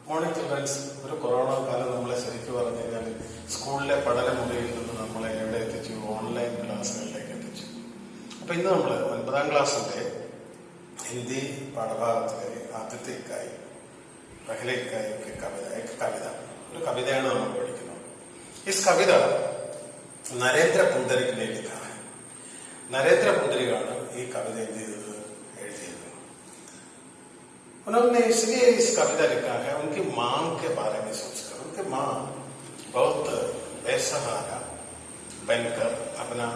Morning children's. ഒരു corona കാലം നമ്മളെ ശരിക്കും പറഞ്ഞു കഴിഞ്ഞാൽ സ്കൂളിലെ പഠനമുറിയിൽ നിന്ന് നമ്മളെ എവിടെ എത്തിച്ചു? ഓൺലൈൻ ക്ലാസ്സുകളിലേക്ക് എത്തിച്ചു. അപ്പൊ ഇന്ന് നമ്മൾ 9ാം ക്ലാസ്സിന്റെ ഹിന്ദി പാഠഭാഗത്തിലെ ആദ്യത്തെ ഇക്കായി പഹലെ ഇക്കായി കവിത ഒരു കവിതയാണ് നമ്മൾ പഠിക്കുന്നത്. ഈ കവിത നരേന്ദ്ര പുണ്ടരിക് ने लिखा है. നരേന്ദ്ര പുണ്ടരികാണ് ഈ കവിത എഴുതിയത്. उन्होंने इसलिए इस कविता लिखा है उनकी मां के बारे में सोचकर. उनकी मां बहुत बेसहारा बनकर अपना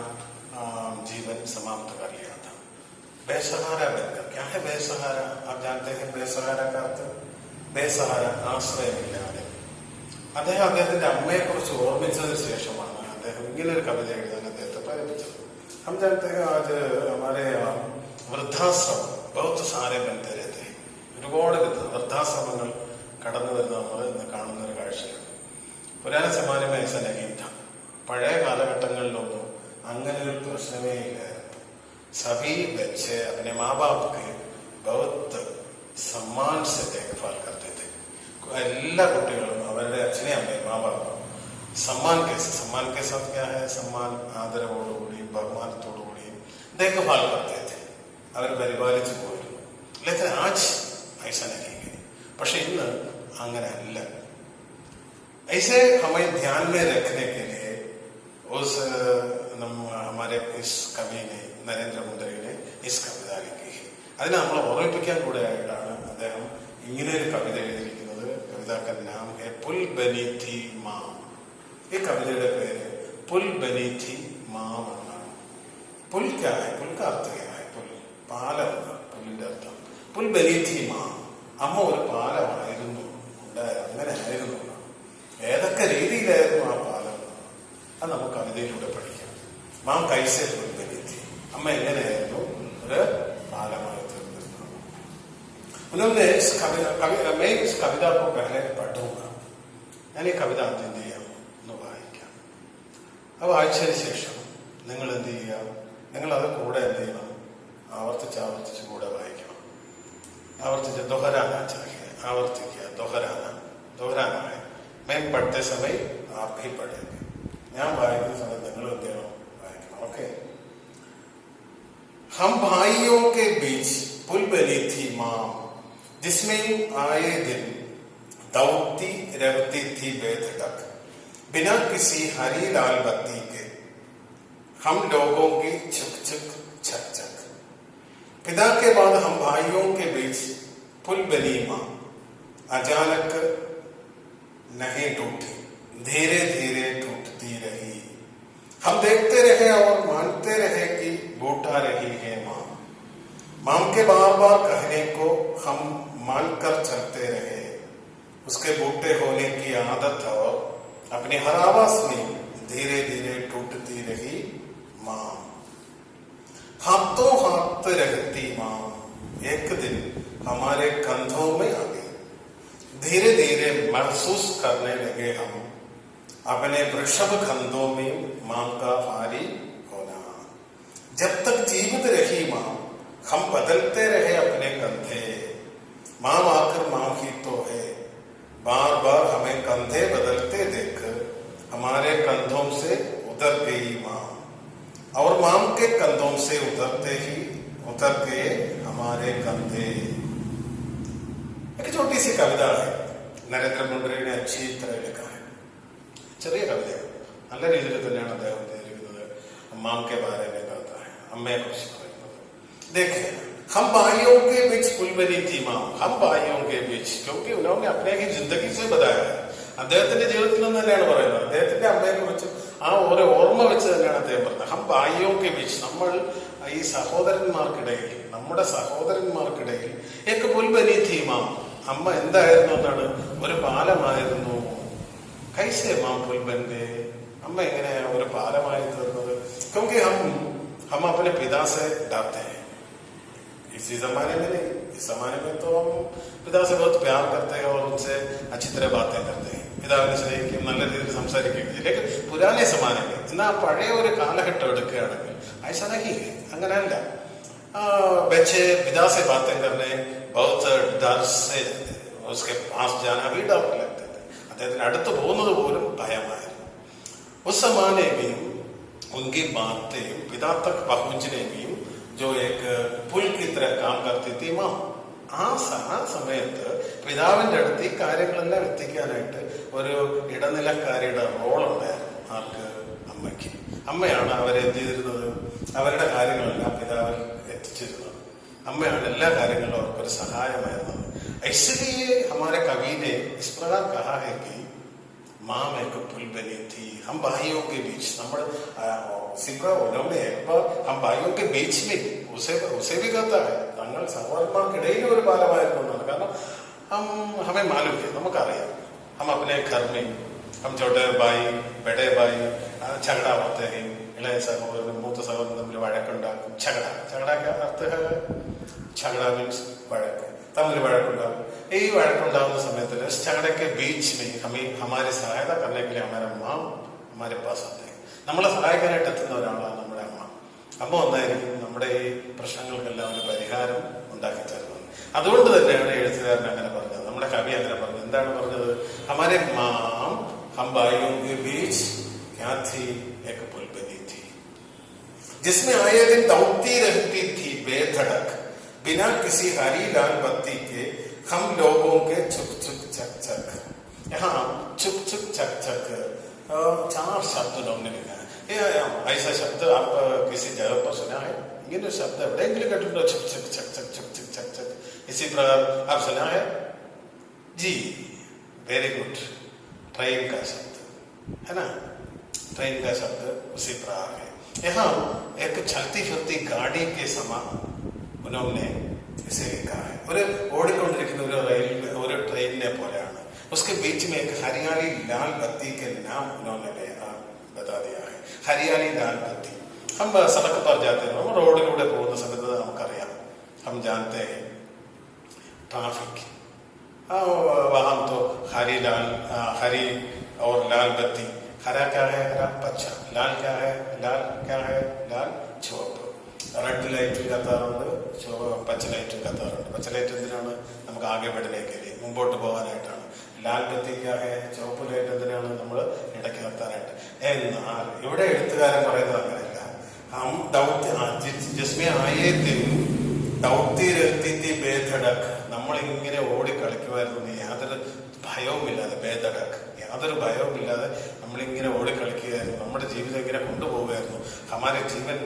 जीवन समाप्त कर लिया था. बेसहारा बनकर. क्या है बेसहारा? आप जानते हैं बेसहारा का अर्थ? बेसहारा ആശ്രയമില്ലാതെ. അദ്ദേഹത്തിന്റെ അമ്മയെ കുറിച്ച് ഓർമ്മിച്ചതിന് ശേഷമാണ് അദ്ദേഹം ഇങ്ങനൊരു കവിത എഴുതാൻ അദ്ദേഹത്തെ പ്രേരിപ്പിച്ചത്. हम जानते हैं आज हमारे वृद्धाश्रम बहुत सारे बनते रहते हैं. ഒരുപാട് വൃദ്ധാശ്രമങ്ങൾ കടന്നു വരുന്ന നമ്മൾ ഇന്ന് കാണുന്ന ഒരു കാഴ്ചയാണ്. പുരാന സമാനമായ സനഹീത. പഴയ കാലഘട്ടങ്ങളിലൊന്നും അങ്ങനെ ഒരു പ്രശ്നമേ ഇല്ലായിരുന്നു. സഭി ബच्चे अपने माँ बाप के बहुत सम्मान से देखभाल करते थे. എല്ലാ കുട്ടികളും അവരുടെ അച്ഛനെയും അമ്മയും മാബാപ്പും സമ്മാൻ के साथ क्या है? सम्मान ആദരവോടുകൂടിയും ബഹുമാനത്തോടുകൂടിയും देखभाल करते थे. അവർ പരിപാലിച്ചു പോയിരുന്നു. लेकिन आज ऐसा नहीं है. പക്ഷെ ഇന്ന് അങ്ങനെ അല്ല. ऐसे हमें ध्यान में रखने के लिए उस हमारे इस कवि ने नरेंद्र पुंडरिक ने इस कविता लिखी है. അതിനെ നമ്മൾ ഓർമ്മിപ്പിക്കാൻ കൂടെ ആയിട്ടാണ് അദ്ദേഹം ഇങ്ങനെ ഒരു കവിത എഴുതിയിരിക്കുന്നത്. കവിതാക്ക നാം ഹെ പുൽ ബനി ഥി മാം. ഈ കവിതയുടെ പേര് പുൽ ബനി ഥി മാം എന്നാണ്. പുൽ ക്യാ ഹെ? പുൽ കാ അർത്ഥ ക്യാ ഹെ? പുൽ പാലം എന്നാണ് പുല്ലിന്റെ അർത്ഥം. പുൽ ബനി ഥി മാം. അമ്മ ഒരു പാലമായിരുന്നു, അങ്ങനെ ആയിരുന്നു. ഏതൊക്കെ രീതിയിലായിരുന്നു ആ പാലം? അത് നമുക്ക് കവിതയിലൂടെ പഠിക്കാം. മാം കൈസെ പുൽ ബനി ഥി. അമ്മ എങ്ങനെയായിരുന്നു ഒരു പാലമായി തീർന്നിരുന്നത്. उन्होंने इस कविता को पहले पढ़ूंगा. ഞാൻ ഈ കവിത ആദ്യം എന്ത് ചെയ്യാം? ഒന്ന് വായിക്കാം. അത് വായിച്ചതിന് ശേഷം നിങ്ങൾ എന്ത് ചെയ്യാം? നിങ്ങൾ അത് കൂടെ എന്ത് ചെയ്യണം? ആവർത്തിച്ച് കൂടെ വായിക്കണം. आवर्तित दोहराना चाहिए. आवर्तिक दोहराना है. मैं पढ़ते समय आप भी पढ़ेंगे. ഞാൻ വായിക്കുന്ന സമയത്ത് നിങ്ങൾ എന്ത് ചെയ്യണം? വായിക്കണം. ഓക്കെ. हम भाइयों के बीच पुल बनी थी माँ जिसमें आए दिन दौड़ती रहती थी बेधड़क बिना किसी हरी लाल बत्ती के हम लोगों की छुक छुक छक छक. पिता के बाद हम भाइयों के बीच पुल बनी मां अचानक नहीं टूटी, धीरे धीरे टूटती रही. हम देखते रहे और मानते रहे कि बूटा रही है मां. मां के बार बार कहने को हम मानकर चलते रहे. उसके बूटे होने की आदत और अपनी हर आवाज में धीरे धीरे टूटती रही मां. हाथों हाथ रहती मां एक दिन हमारे कंधों में आ गई. धीरे धीरे महसूस करने लगे हम अपने वृषभ कंधों में मां का भारी होना. जब तक जीवित रही मां हम बदलते रहे अपने कंधे. मां आकर मां ही तो है. बार बार हमें कंधे बदलते देख हमारे कंधों से उतर गई मां और मां के कंधों से उतर गए हमारे कंधे. एक छोटी सी कविता है. नरेंद्र पुंडरिक ने अच्छी तरह लिखा है. ചെറിയ കവിതയാണ്. നല്ല രീതിയിൽ തന്നെയാണ് അദ്ദേഹം എഴുതിയിരിക്കുന്നത്. മാം के बारे में कहता है. അമ്മയെ കുറിച്ച് പറയുന്നത്. देखिए हम भाइयों के बीच पुल बनी थी मां. हम भाइयों के बीच क्योंकि उन्होंने अपने की जिंदगी से बताया है. അദ്ദേഹത്തിന്റെ ജീവിതത്തിൽ നിന്ന് തന്നെയാണ് പറയുന്നത്. അദ്ദേഹത്തിന്റെ അമ്മയെ കുറിച്ച് ആ ഒരു ഓർമ്മ വെച്ച് തന്നെയാണ് അദ്ദേഹം പറഞ്ഞത്. ഹം ഭായിയോ കെ ബീച്ച്. നമ്മൾ ഈ സഹോദരന്മാർക്കിടയിൽ, നമ്മുടെ സഹോദരന്മാർക്കിടയിൽ ഏക്ക് പുൽ ബനി ഥി മാം. അമ്മ എന്തായിരുന്നു എന്നാണ്? ഒരു പാലമായിരുന്നു. കൈസേ മാം പുൽ ബൻഗേ. അമ്മ എങ്ങനെ ഒരു പാലമായി തീർന്നത്? ക്യോങ്കി हम अपने पिता से डरते हैं. इसी जमाने में नहीं, इस जमाने में तो हम पिता से बहुत प्यार करते हैं और उनसे अच्छी तरह बातें करते हैं. പിതാവിനെ സ്നേഹിക്കും, നല്ല രീതിയിൽ സംസാരിക്കുകയും. ലേക്കിൻ പുരാനെ സമാനം എന്നാ പഴയ ഒരു കാലഘട്ടം എടുക്കുകയാണെങ്കിൽ ऐसा नहीं है. അങ്ങനെയല്ല. बच्चे पिता से बातें करने बहुत डर से उसके पास जाना भी डर लगते थे. അദ്ദേഹത്തിന് അടുത്ത് പോകുന്നത് പോലും ഭയമായിരുന്നു. उस जमाने में उनकी बातें पिता तक पहुंचने में जो एक पुल की तरह काम करती थी माँ. ആ സമയത്ത് പിതാവിന്റെ അടുത്ത് ഈ കാര്യങ്ങളെല്ലാം എത്തിക്കാനായിട്ട് ഒരു ഇടനിലക്കാരിയുടെ റോളുണ്ടായിരുന്നു. ആർക്ക്? അമ്മയ്ക്ക്. അമ്മയാണ് അവരെ എന്ത് ചെയ്തിരുന്നത്? അവരുടെ കാര്യങ്ങളെല്ലാം പിതാവിൽ എത്തിച്ചിരുന്നത്. അമ്മയാണ് എല്ലാ കാര്യങ്ങളിലും അവർക്കൊരു സഹായമായിരുന്നത്. इसलिए हमारे कवि ने इस प्रकार कहा है कि माँ में को पुल बनी थी हम भाइयों के बीच. നമ്മൾ उन्होंने एक बार हम भाइयों के बीच में उसे भी कहता है തങ്ങൾ സഹോദരന്മാർക്കിടയിൽ ഒരു പാലമായിരുന്നു എന്നാണ്. കാരണം हमें मालूम है, നമുക്കറിയാം. हम अपने घर में हम छोटे भाई बड़े भाई झगड़ा होते हैं. ഇളയ സഹോദരനും മൂത്ത സഹോദരനും തമ്മിൽ വഴക്കുണ്ടാക്കും. झगड़ा क्या अर्थ है? झगड़ा मीन्स വഴക്ക്, തമ്മിൽ വഴക്കുണ്ടാകും. ഈ വഴക്കുണ്ടാകുന്ന സമയത്ത് झगड़े के बीच में हमें हमारी सहायता करने के लिए हमारे माँ हमारे पास आते हैं. നമ്മളെ സഹായിക്കാനായിട്ട് എത്തുന്ന ഒരാളാണ് നമ്മുടെ അമ്മ. അമ്മ ഒന്നായിരിക്കും നമ്മുടെ ഈ പ്രശ്നങ്ങൾക്കെല്ലാം ഒരു പരിഹാരം ഉണ്ടാക്കി തരുന്നത്. അതുകൊണ്ട് തന്നെയാണ് എഴുത്തുകാരൻ അങ്ങനെ പറഞ്ഞത്, നമ്മുടെ കവി അങ്ങനെ പറഞ്ഞത്. എന്താണ് പറഞ്ഞത്? हमारे माँ हम भाइयों के बीच क्या थी? एक पुल बनी थी जिसमें आए दिन दौड़ती रहती थी बेधड़क बिना किसी हरी लाल बत्ती के हम लोगों के छुक छुक छक छक. यहाँ छुक छुक छक छक 4 शब्द लोगों ने लिखा है. ऐसा शब्द आप किसी जगह पर सुना है? ये शब्द एवडेങ്കിലും കേട്ടിട്ടുണ്ടോ? छुक छुक छक छक छुक छुक छक छक. इसी प्रकार आप सुना है? जी, वेरी गुड. ट्रेन का शब्द है ना, ट्रेन का शब्द उसी प्रकार है. यहाँ एक चलती फिरती गाड़ी के समान उन्होंने इसे लिखा है. ഒരു ഓടിക്കൊണ്ടിരിക്കുന്ന ഒരു റെയിൽ ഒരു ട്രെയിനിനെ പോലെയാണ്. उसके बीच में एक हरियाली लाल बत्ती के नाम उन्होंने बता दिया है. हरियाली लाल बत्ती. हम सड़क पर जाते हैं, हम रोഡിലൂടെ പോകുന്ന സമയത്ത് നമുക്കറിയാം, हम जानते हैं ट्रैफिक वहां तो हरी और लाल बत्ती. हरा क्या है? हरा पच्चा. लाल क्या है? लाल ചുവപ്പ്. റെഡ് ലൈറ്റ് കത്താറുണ്ട്, പച്ച ലൈറ്റ് കത്താറുണ്ട്. പച്ച ലൈറ്റ് എന്തിനാണ്? നമുക്ക് ആകെ വെടിലേക്ക് മുമ്പോട്ട് പോകാനായിട്ടാണ്. ലാൽ ബത്തി ക്യാ ഹെ? ചുവപ്പ് ലൈറ്റ് എന്തിനാണ്? നമ്മൾ ഇടയ്ക്ക് നിർത്താനായിട്ട്. എന്നാൽ ഇവിടെ എഴുത്തുകാരൻ പറയുന്നത് അങ്ങനെയല്ല. ജിസ്മേ ആയേ ദിൻ ദൗത്തി രഹത്തി തി ബേധടക്. നമ്മളിങ്ങനെ ഓടി കളിക്കുമായിരുന്നു, യാതൊരു ഭയവുമില്ലാതെ. ബേധടക്, യാതൊരു ഭയവുമില്ലാതെ നമ്മളിങ്ങനെ ഓടിക്കളിക്കുകയായിരുന്നു. നമ്മുടെ ജീവിതം ഇങ്ങനെ കൊണ്ടുപോകുമായിരുന്നു. ഹമാരെ ജീവൻ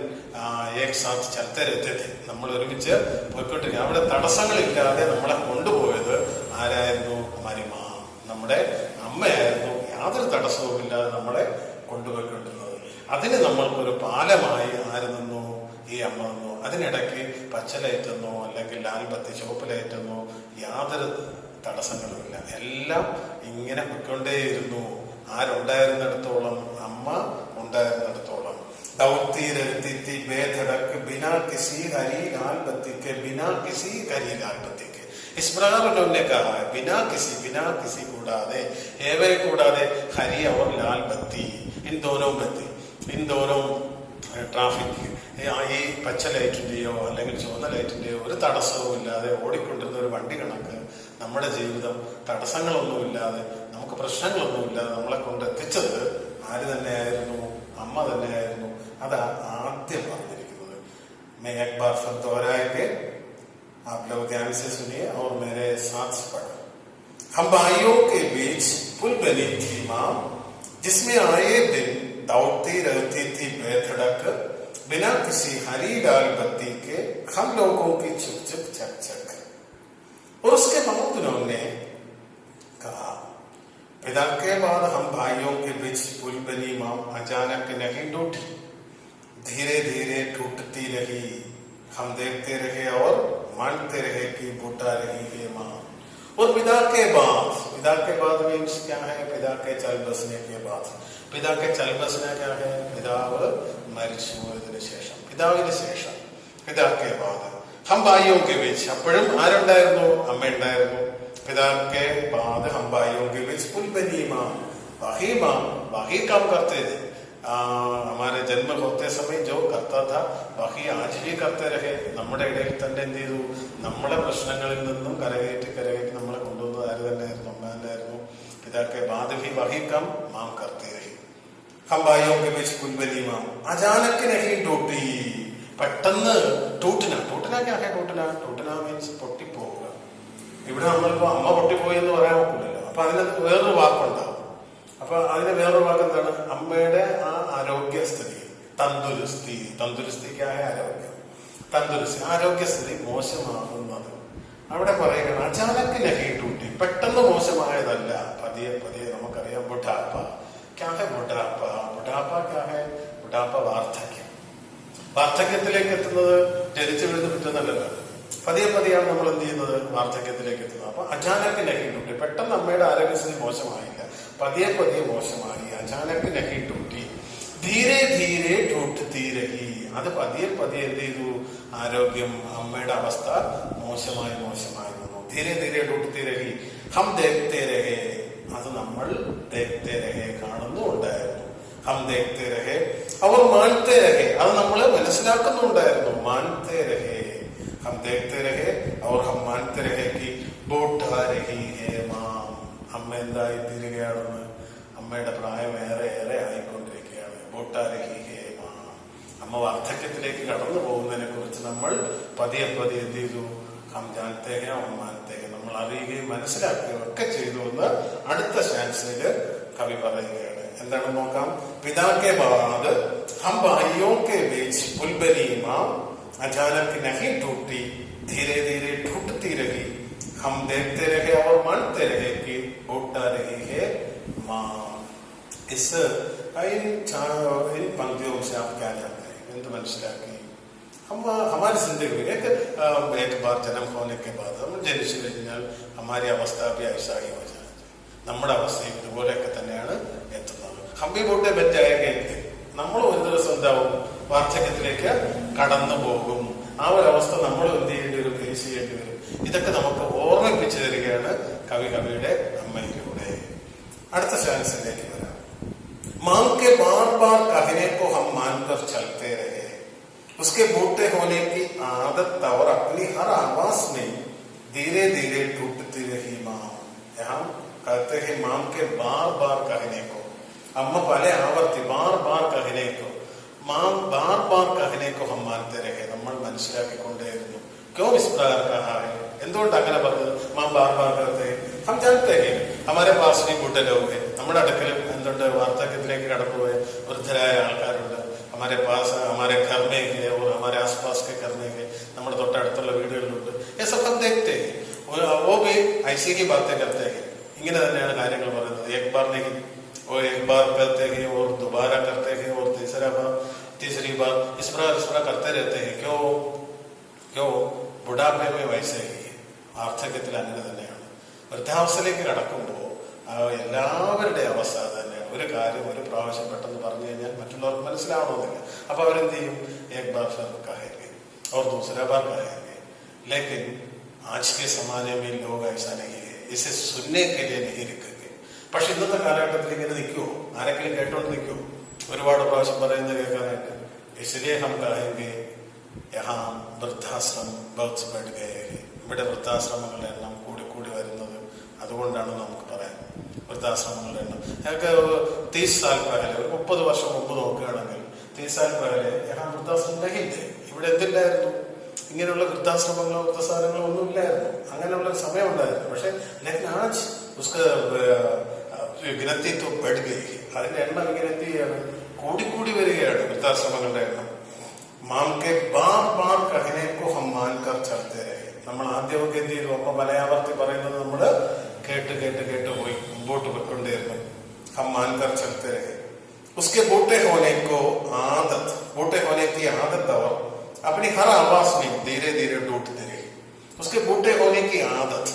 ഏക് സാത്ത് ചലത്തെ രഹത്തെ थे. നമ്മൾ ഒരുമിച്ച് പോയിക്കൊണ്ടിരിക്കുക. അവിടെ തടസ്സങ്ങളില്ലാതെ നമ്മളെ കൊണ്ടുപോയത് ആരായിരുന്നു? ഹമാരി മാ, നമ്മുടെ അമ്മയായിരുന്നു. യാതൊരു തടസ്സവും ഇല്ലാതെ നമ്മളെ കൊണ്ടുപോയിക്കൊണ്ടിരുന്നത്. അതിന് നമ്മൾക്കൊരു പാലമായി ആര് നിന്നു? ഈ അമ്മ നിന്നു. അതിനിടയ്ക്ക് പച്ച ലൈറ്റെന്നോ അല്ലെങ്കിൽ ലാൽ ബത്തി ചുവപ്പ് ലൈറ്റെന്നോ യാതൊരു തടസ്സങ്ങളുമില്ല. എല്ലാം ഇങ്ങനെ പൊയ്ക്കൊണ്ടേയിരുന്നു. ആരുണ്ടായിരുന്നിടത്തോളം, അമ്മ ഉണ്ടായിരുന്നിടത്തോളം. दौड़ती रहती थी बेधड़क बिना किसी हरी लाल बत्ती के. बिना किसी हरी लाल बत्ती के. इस प्रकार उन्होंने कहा है बिना किसी കൂടാതെ, ഏവരെ കൂടാതെ, ഹരി और लाल बत्ती, इन दोनों ട്രാഫിക്, ഈ പച്ച ലൈറ്റിന്റെയോ അല്ലെങ്കിൽ ചുവന്ന ലൈറ്റിന്റെയോ ഒരു തടസ്സവും ഇല്ലാതെ ഓടിക്കൊണ്ടിരുന്ന ഒരു വണ്ടി കണക്ക് നമ്മുടെ ജീവിതം തടസ്സങ്ങളൊന്നുമില്ലാതെ, നമുക്ക് പ്രശ്നങ്ങളൊന്നുമില്ലാതെ നമ്മളെ കൊണ്ടെത്തിച്ചത് ആര് തന്നെയായിരുന്നു? അമ്മ തന്നെയായിരുന്നു. അതാ ആദ്യം പറഞ്ഞിരിക്കുന്നത്. मैं एक बार फिर दोहराएंगे, आप लोग ध्यान से सुनिए और मेरे साथ पढ़ो. हम भाइयों के बीच पुल बनी थी माँ जिसमें आए दिन दौड़ती रहती थी बेधड़क बिना किसी हरी लाल बत्ती के हम लोगों की छुक छुक छक छक. और उसके बाद उन्होंने कहा पिता के बाद हम भाइयों के बीच पुल बनी माँ अचानक नहीं टूटी, धीरे धीरे टूटती रही. हम देखते रहे और मानते रहे कि बूटा रही है माँ. और पिता के बाद मीन्स क्या है? पिता के चल बसने के बाद. पिता के चल बसना क्या है? പിതാവ് മരിച്ചു പോയതിനു ശേഷം, പിതാവിന് ശേഷം. पिता के बाद हम भाइयों के बीच. അപ്പോഴും ആരുണ്ടായിരുന്നു? അമ്മ ഉണ്ടായിരുന്നു. पिता के बाद हम भाइयों के बीच पुल बनी माँ. वही काम करते थे. हमारे जन्म होते समय जो करता था वही आज भी करते रहे. നമ്മുടെ ഇടയിൽ തന്നെ എന്ത് ചെയ്തു? നമ്മുടെ പ്രശ്നങ്ങളിൽ നിന്നും കരകയറ്റി നമ്മളെ കൊണ്ടുവന്നത് തന്നെയായിരുന്നു, അമ്മ തന്നെയായിരുന്നു. പിതാക്കെ ബാദ് ഭി വഹി കം മാം കർത്തി രഹി. ഹം ഭായിയോं के बीच പുൽബലി മാം അചാനക് നഹി ടൂട്ടി. പെട്ടെന്ന് ടൂട്ടിന ക്യാ ഹെ ടൂട്ടിന മീൻസ് പൊട്ടിപ്പോവുക. ഇവിടെ നമ്മളിപ്പോ അമ്മ പൊട്ടിപ്പോയി എന്ന് പറയാൻ പറ്റില്ലല്ലോ. അപ്പൊ അതിന് വേറൊരു വാക്കുണ്ടാവും. അപ്പൊ അതിന് വേറൊരു വാക്ക് എന്താണ്? അമ്മയുടെ ആ ആരോഗ്യസ്ഥിതി, തന്തുരുസ്തിക്കായ ആരോഗ്യം, ആരോഗ്യസ്ഥിതി മോശമാകുന്നത് അവിടെ പറയുകയാണ്. അചാനക് നഹി ടൂട്ടി, പെട്ടെന്ന് മോശമായതല്ല, പതിയെ പതിയെ. നമുക്കറിയാം ബുഢാപ്പ ക്യാ ഹെ ബുഢാപ്പ ക്യാ ഹെ ബുഢാപ്പ വാർദ്ധക്യത്തിലേക്ക് എത്തുന്നത് ജനിച്ചു വീഴുന്ന പിറ്റെന്നല്ലല്ലോ. പതിയെ പതിയാണ് നമ്മൾ എന്ത് ചെയ്യുന്നത്? വാർദ്ധക്യത്തിലേക്ക് എത്തുന്നത്. അപ്പൊ അചാനക് നഹി ടൂട്ടി, പെട്ടെന്ന് അമ്മയുടെ ആരോഗ്യസ്ഥിതി മോശമായില്ല, പതിയെ പതിയെ മോശമായി. അചാനക് നഹി ടൂട്ടി ധീരെ ധീരെ ടൂട്ട്തി രഹി. അത് പതിയെ പതിയെ എന്ത് ചെയ്തു? ആരോഗ്യം, അമ്മയുടെ അവസ്ഥ മോശമായി വന്നു. ധീരെ ധീരെ ടൂട്ട്തി രഹി. ഹം ദേഖ്തേ രഹേ, അത് നമ്മൾ ദേഖ്തേ രഹേ, കാണുന്നുണ്ടായിരുന്നു. ഹം ദേഖ്തേ രഹേ അവർ മാൻതേ രഹേ, അത് നമ്മൾ മനസ്സിലാക്കുന്നുണ്ടായിരുന്നു. മാൻതേ രഹേ, ഹം ദേഖ്തേ രഹേ അവർ ഹം മാൻതേ രഹേ കി ബൂട്ടാ രഹി ഹേ മാം. അമ്മ എന്തായി തീരുകയാണെന്ന്? അമ്മയുടെ പ്രായം ഏറെ ആയിക്കൊണ്ടിരിക്കുകയാണ്. ബൂട്ടാ രഹി ഹേ മാം. അമ്മ വാർദ്ധക്യത്തിലേക്ക് കടന്നു പോകുന്നതിനെ കുറിച്ച് നമ്മൾ പതിയെ പതിയെ എന്ത് ചെയ്തു? ഹം ജാൻതേ ഹേ ഹം മാൻതേ ഹേ, നമ്മൾ അറിയുകയും മനസ്സിലാക്കുകയും ഒക്കെ ചെയ്തു എന്ന് അടുത്ത സ്റ്റാൻസില് കവി പറയുകയാണ്. എന്താണെന്ന് നോക്കാം. പിതാക്കെ ബാദ് ഹം ഭായിയോं के बीच പുൽബലി മാം അചാനക് നഹി ടൂട്ടി ധീരെ ധീരെ ടൂട്ട്തി രഹി. हम देखते रहे और मानते रहे कि बूटा रही है माँ. इन पंक्तियों से आप क्या जानते हैं? എന്ത് മനസ്സിലാക്കി? हमारी जिंदगी में एक बार जन्म होने के बाद हम ജനിച്ചു കഴിഞ്ഞാൽ हमारी अवस्था भी ऐसा ही हो जाए. നമ്മുടെ അവസ്ഥയും ഇതുപോലെയൊക്കെ തന്നെയാണ് എത്തുന്നത്. ഹംബി ബൂട്ടെ ബെറ്റായൊക്കെ എത്തി നമ്മൾ ഒരു ദിവസം എന്താവും? വാർദ്ധക്യത്തിലേക്ക് കടന്നു പോകും. ആ ഒരു അവസ്ഥ നമ്മൾ എന്ത് ചെയ്യേണ്ടി വരും? ഫേസ് ചെയ്യേണ്ടി വരും. ഇതൊക്കെ നമുക്ക് ഓർമ്മിപ്പിച്ചു തരികയാണ് കവിയുടെ അമ്മയിലൂടെ. അടുത്ത സ്റ്റാൻസിലേക്ക് വരാം. मां के बार बार कहने को हम मानकर चलते रहे, उसके बूटे होने की आदत और अपनी हर आवाज में धीरे धीरे टूटती रही मां. यहाँ कहते हैं मां के बार बार कहने को, अम्म पहले आवर्ती बार बार कहने को, मां बार बार कहने को हम मानते रहे. നമ്മൾ മനസ്സിലാക്കിക്കൊണ്ടേയിരുന്നു. क्यों इस प्रकार कहा है? എന്തുകൊണ്ട് അങ്ങനെ പറഞ്ഞത്? മാം ബാർ ബാർ കർത്തേ ഹം ജാനത്തെ ഹേ ഹമാരെ പാസ് ഭി ബൂട്ടെ ലോഗ് ഹേ. നമ്മുടെ അടുക്കലും എന്തുണ്ട്? വാർദ്ധക്യത്തിലേക്ക് കടന്നുപോയ വൃദ്ധരായ ആൾക്കാരുണ്ട്. ഹമാരെ പാസ് ഹമാരെ ഘർ മേ ഹേ ഓർ ഹമാരെ ആസ് പാസ് കെ ഘർ മേ ഹേ, നമ്മുടെ തൊട്ടടുത്തുള്ള വീടുകളിലുണ്ട്. ये सब हम देखते हैं, वो भी ऐसी ही बातें करते हैं. ഇങ്ങനെ തന്നെയാണ് കാര്യങ്ങൾ പറയുന്നത്. एक बार नहीं, वो एक बार करते हैं और दोबारा करते हैं और तीसरी बार इस प्रकार करते रहते हैं. क्यों ബുഢാപ്പേ വയസ്സേ വാർദ്ധക്യത്തിൽ അങ്ങനെ തന്നെയാണ്. വൃദ്ധാവസ്ഥയിലേക്ക് കടക്കുമ്പോൾ എല്ലാവരുടെ അവസ്ഥ തന്നെയാണ്. ഒരു കാര്യം ഒരു പ്രാവശ്യം പെട്ടെന്ന് പറഞ്ഞു കഴിഞ്ഞാൽ മറ്റുള്ളവർക്ക് മനസ്സിലാവണമെന്നില്ല. അപ്പൊ അവരെന്ത് ചെയ്യും? एक बार फिर कहेंगे और दूसरा बार कहेंगे, लेकिन आज के जमाने में लोग ऐसा नहीं है, इसे सुनने के लिए नहीं रुकेंगे. പക്ഷെ ഇന്നത്തെ കാലഘട്ടത്തിൽ ഇങ്ങനെ നിൽക്കുമോ? ആരെങ്കിലും കേട്ടോണ്ട് നിൽക്കുമോ? ഒരുപാട് പ്രാവശ്യം പറയുന്നത് കേൾക്കാനായിട്ട്. इसलिए हम कहेंगे यहाँ വൃദ്ധാശ്രമം बहुत बढ़ गए हैं. ഇവിടെ വൃദ്ധാശ്രമങ്ങളുടെ എണ്ണം കൂടി വരുന്നത് അതുകൊണ്ടാണ് നമുക്ക് പറയാം. വൃദ്ധാശ്രമങ്ങളുടെ എണ്ണം ഞങ്ങൾക്ക് 30 साल पहले, 30 വർഷം മുമ്പ് നോക്കുകയാണെങ്കിൽ 30 साल पहले यहाँ വൃദ്ധാശ്രമം രഹിതേ. ഇവിടെ എന്തില്ലായിരുന്നു? ഇങ്ങനെയുള്ള വൃദ്ധാശ്രമങ്ങളോ വൃദ്ധസാധനങ്ങളോ ഒന്നും ഇല്ലായിരുന്നു. അങ്ങനെയുള്ള ഒരു സമയം ഉണ്ടായിരുന്നു. പക്ഷെ ആജ് ഉസ്ക ഗിനത്തി तो बढ़ गई. അതിന്റെ എണ്ണം ഇങ്ങനെ എന്ത് ചെയ്യാണ്? കൂടി വരികയാണ് വൃദ്ധാശ്രമങ്ങളുടെ എണ്ണം. മാം കെ ബാർ ബാർ കഹനെ കോ ഹം മാൻകർ ചലത്തെ രഹേ. നമ്മൾ ആദ്യമൊക്കെ എന്ത് ചെയ്തു? അപ്പൊ പലയാവർത്തി പറയുന്നത് നമ്മൾ കേട്ട് പോയി മുമ്പോട്ട് പോയിക്കൊണ്ടേയിരുന്നു. ഹം മാൻകർ ചലത്തെ രഹേ. उसके बूटे होने को आदत, बूटे होने की आदत और अपनी हर आवाज में धीरे धीरे टूटते रही. उसके बूटे होने की आदत,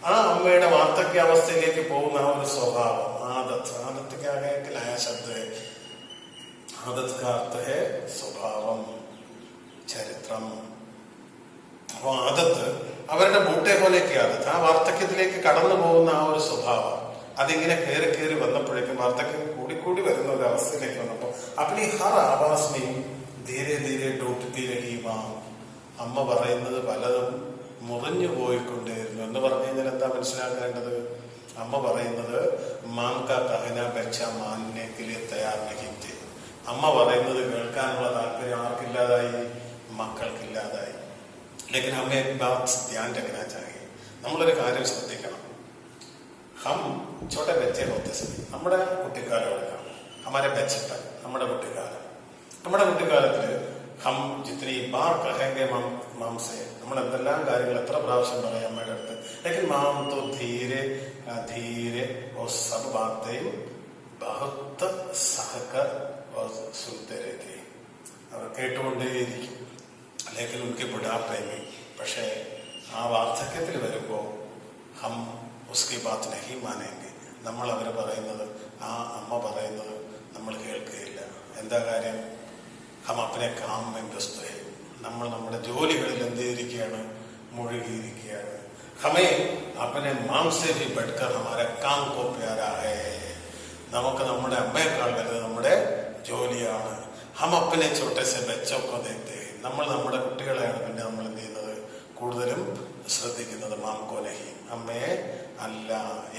ആ അമ്മയുടെ വാർദ്ധക്യാവസ്ഥയിലേക്ക് പോകുന്ന ആ ഒരു സ്വഭാവം. ആദത്ത് क्या है? नया शब्द है. आदत का अर्थ है സ്വഭാവം, ചരിത്രം. അപ്പൊ ആദത്ത് അവരുടെ ബൂട്ടെ പോലേക്ക് ആദത്ത്, ആ വാർദ്ധക്യത്തിലേക്ക് കടന്നു പോകുന്ന ആ ഒരു സ്വഭാവം, അതിങ്ങനെ കയറി വന്നപ്പോഴേക്കും വാർദ്ധക്യം കൂടി വരുന്ന ഒരു അവസ്ഥയിലേക്ക് വന്നപ്പോ അപ്പനി ഹർ ആവാസ്മയും ധീരെ ധീരെ ടൂട്ടി രഹി മാം. അമ്മ പറയുന്നത് പലതും മുറിഞ്ഞു പോയിക്കൊണ്ടിരുന്നു. എന്ന് പറഞ്ഞു കഴിഞ്ഞാൽ എന്താ മനസ്സിലാക്കേണ്ടത്? അമ്മ പറയുന്നത് മാങ്ക കഹന ബച്ച മാനേക്കിലെ തയ്യാർ നഹിത്തെ. അമ്മ പറയുന്നത് കേൾക്കാനുള്ള താല്പര്യം ആർക്കില്ലാതായി? മക്കൾക്കില്ലാതായി. ലേക്കിൻ ഹമേ ബാത് ധ്യാൻ രഖനാ ചാഹിയെ. നമ്മളൊരു കാര്യം ശ്രദ്ധിക്കണം. ഹം ചോട്ടെ ബच्चे होते समय, നമ്മുടെ കുട്ടിക്കാലം എടുക്കാം. ഹമാരെ ബച്ചപ്പൻ, നമ്മുടെ കുട്ടിക്കാലത്തില് ഹം ജിത്നി ബാർ കഹേങ്കെ മാം സെ, നമ്മൾ എന്തെല്ലാം കാര്യങ്ങൾ എത്ര പ്രാവശ്യം പറയാം അമ്മയുടെ അടുത്ത്. ലേക്കിൻ മാം തോ ധീരെ ധീരെ ഓ സബ് ബാത്തേം ബഹുത്ത് സഹകർ സുനത്തെ രഹത്തെ. അവർ കേട്ടുകൊണ്ടേയിരിക്കും. ലേക്കിൻ ഉനക്ക് ബുഢാപ്പെ में, പക്ഷേ ആ വാർദ്ധക്യത്തിൽ വരുമ്പോൾ ഹം ഉസ്കി ബാത്ത് നഹി മാനേങ്കെ, നമ്മൾ അവർ പറയുന്നത്, ആ അമ്മ പറയുന്നത് നമ്മൾ കേൾക്കുകയില്ല. എന്താ കാര്യം? ഹം അപ്പനെ കാം में व्यस्त है, നമ്മൾ നമ്മുടെ ജോലികളിൽ എന്ത് ചെയ്തിരിക്കുകയാണ്? മുഴുകിയിരിക്കുകയാണ്. ഹമേ അപ്പനെ മാം സെ ഭി ബഡ്കർ ഹമാരെ കാം കോ പ്യാരാ ഹൈ, നമുക്ക് നമ്മുടെ അമ്മയെക്കാൾ വലുത് നമ്മുടെ ജോലിയാണ്. ഹം അപ്പനെ ചോട്ടെ സെ ബച്ചോ കോ ദേഖ്തേ, നമ്മൾ നമ്മുടെ കുട്ടികളെയാണ് പിന്നെ നമ്മൾ എന്ത് ചെയ്യുന്നത്? കൂടുതലും ശ്രദ്ധിക്കുന്നത്. മാം കോ നഹി, അമ്മയെ അല്ല.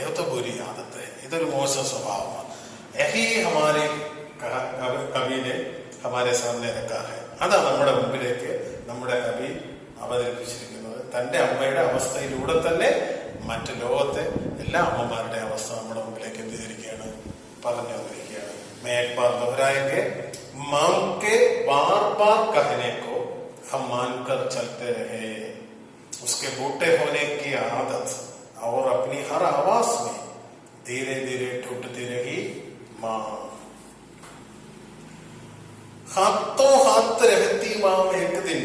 ഏത് ബുരി ആദത്ത്, ഇതൊരു മോശം സ്വഭാവമാണ്. യഹി ഹമാരെ കവിനെ ഹമാരെ സാമനെ രഖാ ഹൈ, അതാ നമ്മുടെ മുമ്പിലേക്ക് നമ്മുടെ കവി അവതരിപ്പിച്ചിരിക്കുന്നത്. തന്റെ അമ്മയുടെ അവസ്ഥയിലൂടെ തന്നെ മറ്റു ലോകത്തെ എല്ലാ അമ്മമാരുടെ അവസ്ഥ നമ്മുടെ മുമ്പിലേക്ക് എന്ത് ചെയ്തിരിക്കുകയാണ്? പറഞ്ഞു വന്നിരിക്കുകയാണ്. मैं एक बार दोहराएंगे, मां के बार बार कहने को हम मानकर चलते रहे, उसके बूटे होने की आदत और अपनी हर आवाज में धीरे धीरे टूटती रही मां. हाथों हाथ रहती मां एक दिन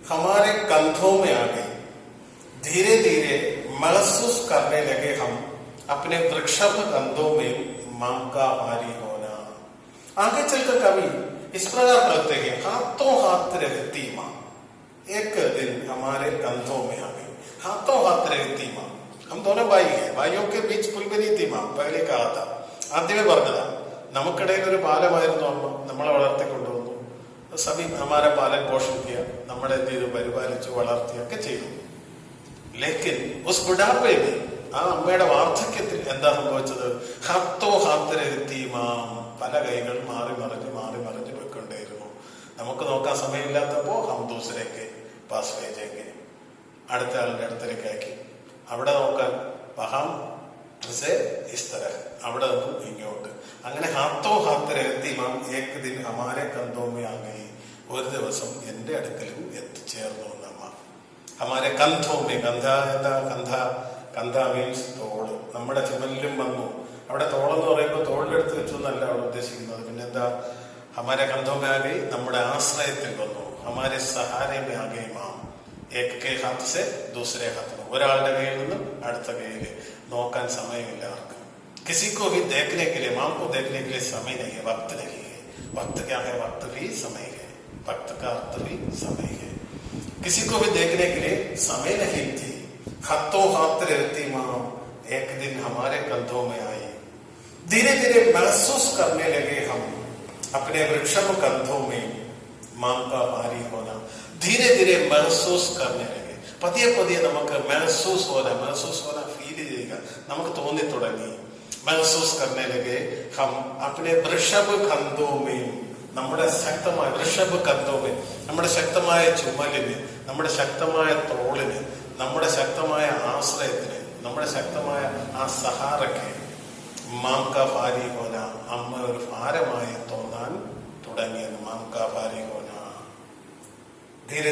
हमारे कंधों में आ गई. धीरे धीरे महसूस करने लगे हम अपने वृक्षभ कंधों में मां का भारी होना. आगे चलकर कवि इस प्रकार कहते हैं, हाथों हाथ रहती मां एक दिन हमारे कंधों में आ गई. हाथों हाथ रहती मां, हम दोनों भाई हैं, भाइयों के बीच पुल बनी थी मां. पहले कहा था, ആദ്യമേ പറഞ്ഞതാ, നമുക്കിടയിൽ ഒരു പാലമായിരുന്നു അമ്മ. നമ്മളെ വളർത്തിക്കൊണ്ടുവന്നു. സഭി ഹമാരെ പാലൻ പോഷൻ കിയ, നമ്മളെ എന്ത് ചെയ്തു? പരിപാലിച്ചു, വളർത്തിയൊക്കെ ചെയ്തു. ലേക്കിൻ ഉസ് ബുഢാപ്പെ में, ആ അമ്മയുടെ വാർദ്ധക്യത്തിൽ എന്താ സംഭവിച്ചത്? ഹത്തോ ഹാത്തരെത്തി മാം, പല കൈകൾ മാറി മറിഞ്ഞ് പോയിക്കൊണ്ടേയിരുന്നു. നമുക്ക് നോക്കാൻ സമയമില്ലാത്തപ്പോ ഹം ദൂസരേക്ക് പാസ് വേജേങ്കെ, അടുത്ത ആളുടെ അടുത്തേക്ക് ആക്കി. അവിടെ നോക്കാൻ വഹാം ഇസ്തര, അവിടെ നിന്നും ഇങ്ങോട്ട്. അങ്ങനെ ഹാത്തോ ഹാത്തരെത്തി മാം ഏക് ദിൻ ഹമാരെ കന്തോമേ ആകെ, ഒരു ദിവസം എന്റെ അടുക്കലും എത്തിച്ചേർന്നു എന്നമ്മ. ഹമാരെ കന്ധോമേ, കന്ധ എന്താ? കന്ധ മീൻസ് തോള്. നമ്മുടെ ചുമലിലും വന്നു. അവിടെ തോളെന്ന് പറയുമ്പോൾ തോളിലെടുത്ത് വെച്ചു എന്നല്ല അവിടെ ഉദ്ദേശിക്കുന്നത്. പിന്നെന്താ? ഹമാരെ കന്ധോമേ ആകെ, നമ്മുടെ ആശ്രയത്തിൽ വന്നു. ഹമാരെ സഹാരമേ ആകെ മാം, ഏക് കെ ഹാത്ത് സെ ദൂസരെ ഹാത്ത്, ഒരാളുടെ കയ്യിൽ നിന്നും അടുത്ത കയ്യിൽ. നോക്കാൻ സമയമില്ല ആർക്ക്. കിസിക്കോ ഭി ദേഖ്നെ കെ ലിയെ, മാം കോ ദേഖ്നെ കെ ലിയെ സമയ നഹീ ഹൈ, വക്ത് നഹീ ഹൈ. വക്ത് ക്യാ ഹൈ? വക്ത് ഭി സമയ ഹൈ, വക്ത് കാ अर्थ भी समय है. किसी को भी देखने के लिए समय नहीं थी. हाथों हाथ रहती मां एक दिन हमारे कंधों में आई. धीरे धीरे महसूस करने लगे हम अपने वृक्षभ कंधों में मां का भारी होना. धीरे धीरे महसूस करने लगे, പതിയെ പതിയെ നമുക്ക് महसूस होना ഫീൽ ചെയ്യുക നമുക്ക് തോന്നി തുടങ്ങി. महसूस करने लगे हम अपने वृषभ कंधों में, നമ്മുടെ ശക്തമായ വൃഷഭ കന്ധോമേ, നമ്മുടെ ശക്തമായ ചുമലിന്, നമ്മുടെ ശക്തമായ തോളിന്, നമ്മുടെ ശക്തമായ ആശ്രയത്തിന്, നമ്മുടെ ശക്തമായ ആ സഹാറയ്ക്ക് മാം കാ ഭാരി ഹോന, അമ്മ ഒരു ഭാരമായി തോന്നാൻ തുടങ്ങിയെന്ന്. മാം കാ ഭാരി ഹോന. धीरे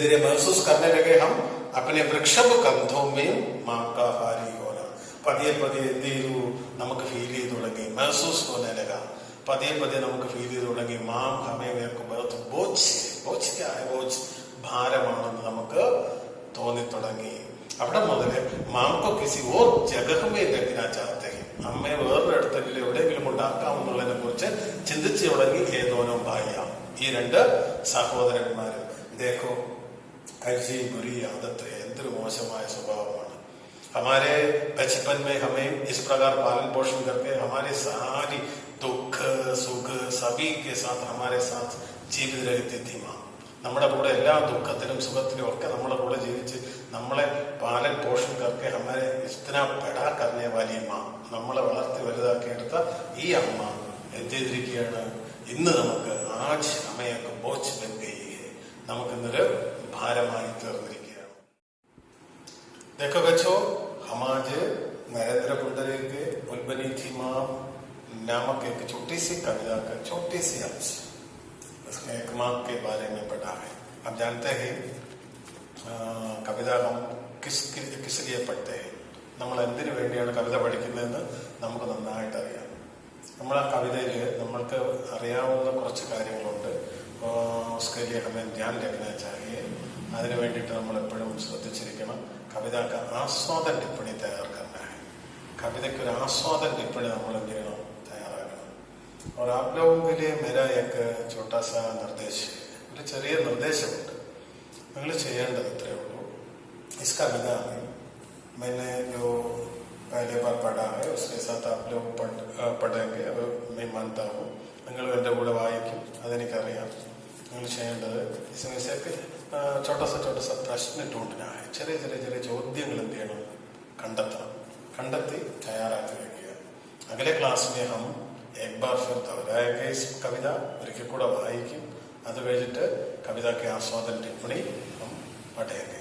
धीरे महसूस करने लगे हम अपने वृक्षभ कंधों में मां का भारी होना. പതിയെ പതിയെ എന്ത് ചെയ്തു? നമുക്ക് ഫീൽ ചെയ്തു തുടങ്ങി. महसूस होने लगा, പതിയെ പതിയെ നമുക്ക് ഫീൽ ചെയ്തു തുടങ്ങി. മാം ഹമേ ബോച്ച് ക്യാ ഹൈ, ബോച്ച് ഭാരമാണെന്ന് നമുക്ക് തോന്നി തുടങ്ങി. അവിടെ മുതൽ മാംകോ കിസി ഓർ ജഗഹമേ രഖ്നാ ചാഹത്തെ ഹൈ, അമ്മയെ വേറൊരിടത്തെങ്കിലും എവിടെയെങ്കിലും ഉണ്ടാക്കാമെന്നുള്ളതിനെ കുറിച്ച് ചിന്തിച്ചു തുടങ്ങി. ഏതോനോ ഭാര്യ, ഈ രണ്ട് സഹോദരന്മാരും. ദേഖോ कैसी बुरी आदत है, എന്തൊരു മോശമായ സ്വഭാവമാണ്. हमारे बचपन में हमें इस प्रकार पालन पोषण करके हमारे सारी दुख सुख सभी के साथ हमारे साथ जीवित रहती थी माँ. നമ്മുടെ കൂടെ എല്ലാ ദുഃഖത്തിലും സുഖത്തിലും ഒക്കെ നമ്മുടെ കൂടെ ജീവിച്ച് നമ്മളെ പാലൻ പോഷൻ കർക്കെ ഹമാരെ ഇസ്തിനാ പെടാ കർണേ വാലി മാ, നമ്മളെ വളർത്തി വലുതാക്കിയെടുത്ത ഈ അമ്മ എന്ത് ചെയ്തിരിക്കുകയാണ്? ഇന്ന് നമുക്ക് ആജ് അമ്മയൊക്കെ ബോച്ച് വെക്കുകയെ, നമുക്കിന്നൊരു ഭാരമായി തീർന്നിരിക്കുകയാണ്. देखो बच्चों, हम आज नरेंद्र पुंडरे के उल्बनी थी माँ नामक एक छोटी सी कविता का छोटी सी अंश, उसमें एक माँ के बारे में पढ़ा है. आप जानते हैं कविता हम किस लिए पढ़ते हैं, നമ്മൾ എന്തിനു വേണ്ടിയാണ് കവിത പഠിക്കുന്നതെന്ന് നമുക്ക് നന്നായിട്ട് അറിയാം. നമ്മൾ ആ കവിതയിൽ നമ്മൾക്ക് അറിയാവുന്ന കുറച്ച് കാര്യങ്ങളുണ്ട്. उसके लिए हमें ध्यान रखना चाहिए. അതിനു വേണ്ടിയിട്ട് നമ്മൾ എപ്പോഴും ശ്രദ്ധിച്ചിരിക്കണം. കവിതക്ക് ആസ്വാദൻ ടിപ്പണി തയ്യാർ करना है. കവിതയ്ക്ക് ഒരു ആസ്വാദൻ ടിപ്പണി നമ്മൾ എന്ത് ചെയ്യണം? തയ്യാറാക്കണം. और आप लोगों के लिए मेरा एक छोटा सा निर्देश है, ഒരു ചെറിയ നിർദ്ദേശമുണ്ട്. നിങ്ങൾ ചെയ്യേണ്ടത് ഇത്രയേ ഉള്ളൂ. इस कविता में मैंने जो पहले बार पढ़ा है उसके साथ आप लोग पढ़ेंगे, अब मैं मानता हूँ നിങ്ങൾ എൻ്റെ കൂടെ വായിക്കും, അതെനിക്കറിയാം. നിങ്ങൾ ചെയ്യേണ്ടത് इसमें से छोटा सा प्रश्न ढूंढना है. ചെറിയ ചോദ്യങ്ങൾ എന്ത് ചെയ്യണം? കണ്ടെത്തി തയ്യാറാക്കി വയ്ക്കുക. अगले क्लास में हम एक बार फिर दोहराएंगे इस कविता, ഒരിക്കൽ കൂടെ വായിക്കും. അത് കഴിഞ്ഞിട്ട് കവിത के आस्वादन टिप्पणी हम पढ़ेंगे.